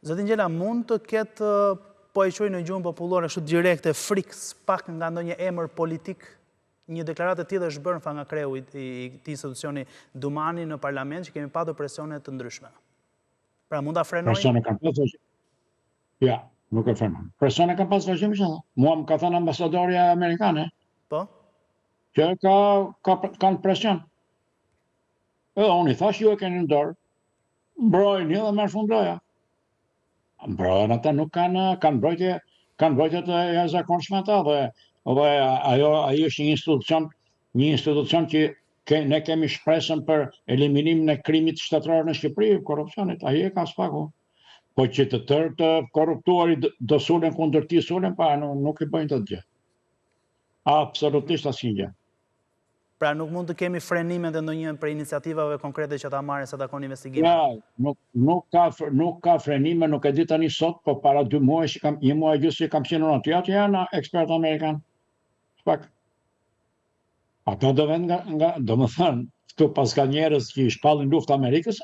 Zotin Gjela, mund të ketë, po e quaj në gjuhën popullore, kështu direkte, frikë pak nga ndonjë emër politik? Një deklaratë tjetër është bërë nga kreu i këtij institucioni Dumani në parlament, që kemi patur presione të ndryshme. Pra mund ta frenojë? Presione kanë pas vazhdim. Ja, nuk e frenon. Presione kanë pas vazhdim inshallah. Mua më ka thënë ambasadorja amerikane. Po? Që kanë presion. Edhe unë i thash ju e keni në dorë. Mbrojni dhe merr fundloja. Mbrojnë ata nuk kanë mbrojtje të jashtëzakonshme ata dhe ai është një institucion që ne kemi shpresën për eliminimin e krimit shtetëror në Shqipëri, korrupsionit. Ai e ka spaku. Po që të tërë të korruptuarit do sulen kundër tij sulen, pa nuk i bëjnë të gjë. Absolutisht asnjë gjë. Pra nuk mund të kemi frenime dhe ndonjë për iniciativave konkrete që ta marrin sa takon investigimin. Ja, nuk ka frenime, nuk e di tani sot, po para 2 muaj, një muaj gjysmë që kam qenë në aty, aty janë ekspertë amerikanë. Pak. Ata do vend nga, do më thënë, këtu pas ka njerëz që i shpallin luftë Amerikës,